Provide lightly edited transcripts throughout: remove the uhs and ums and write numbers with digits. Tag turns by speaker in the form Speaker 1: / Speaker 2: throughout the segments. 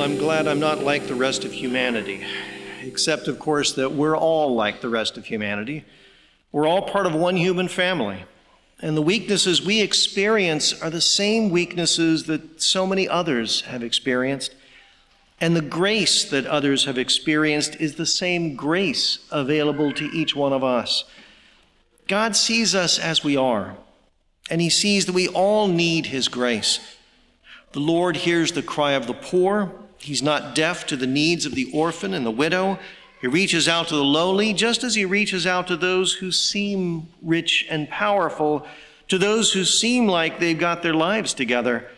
Speaker 1: I'm glad I'm not like the rest of humanity, except, of course, that we're all like the rest of humanity. We're all part of one human family, and the weaknesses we experience are the same weaknesses that so many others have experienced, and the grace that others have experienced is the same grace available to each one of us. God sees us as we are, and he sees that we all need his grace. The Lord hears the cry of the poor. He's not deaf to the needs of the orphan and the widow. He reaches out to the lowly, just as he reaches out to those who seem rich and powerful, to those who seem like they've got their lives together,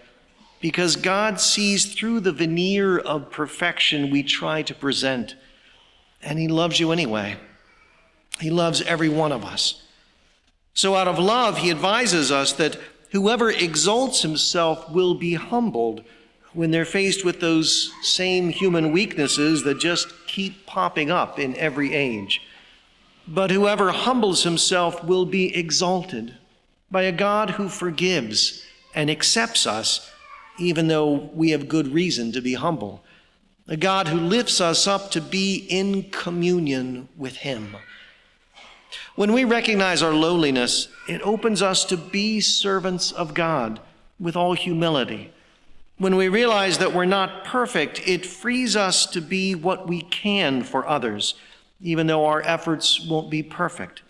Speaker 1: because God sees through the veneer of perfection we try to present, and he loves you anyway. He loves every one of us. So out of love, he advises us that whoever exalts himself will be humbled when they're faced with those same human weaknesses that just keep popping up in every age. But whoever humbles himself will be exalted by a God who forgives and accepts us, even though we have good reason to be humble. A God who lifts us up to be in communion with him. When we recognize our lowliness, it opens us to be servants of God with all humility. When we realize that we're not perfect, it frees us to be what we can for others, even though our efforts won't be perfect.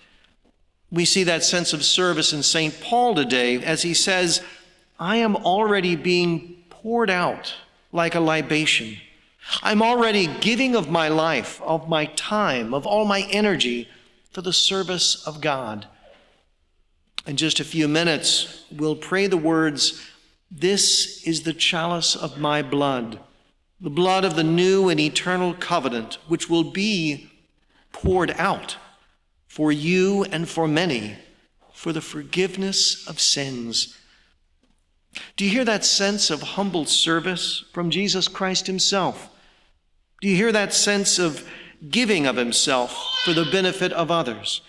Speaker 1: We see that sense of service in St. Paul today as he says, I am already being poured out like a libation. I'm already giving of my life, of my time, of all my energy for the service of God. In just a few minutes, we'll pray the words, "This is the chalice of my blood, the blood of the new and eternal covenant, which will be poured out for you and for many for the forgiveness of sins." Do you hear that sense of humble service from Jesus Christ himself? Do you hear that sense of giving of himself for the benefit of others?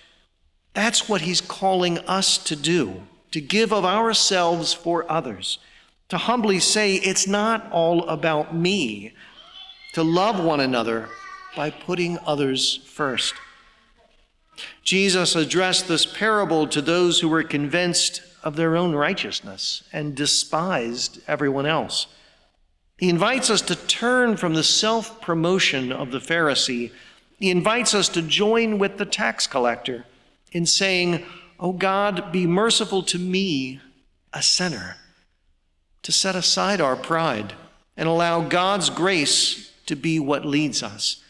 Speaker 1: That's what he's calling us to do, to give of ourselves for others, to humbly say, it's not all about me, to love one another by putting others first. Jesus addressed this parable to those who were convinced of their own righteousness and despised everyone else. He invites us to turn from the self-promotion of the Pharisee. He invites us to join with the tax collector in saying, "Oh God, be merciful to me, a sinner," to set aside our pride and allow God's grace to be what leads us.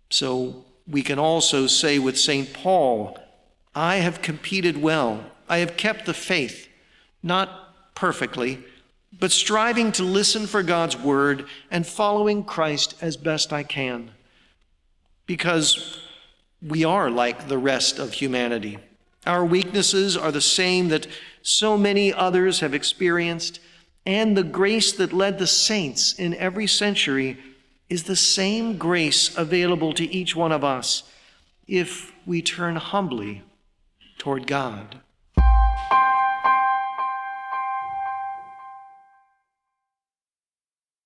Speaker 1: So we can also say with St. Paul, I have competed well. I have kept the faith, not perfectly, but striving to listen for God's word and following Christ as best I can. Because we are like the rest of humanity. Our weaknesses are the same that so many others have experienced, and the grace that led the saints in every century is the same grace available to each one of us if we turn humbly toward God.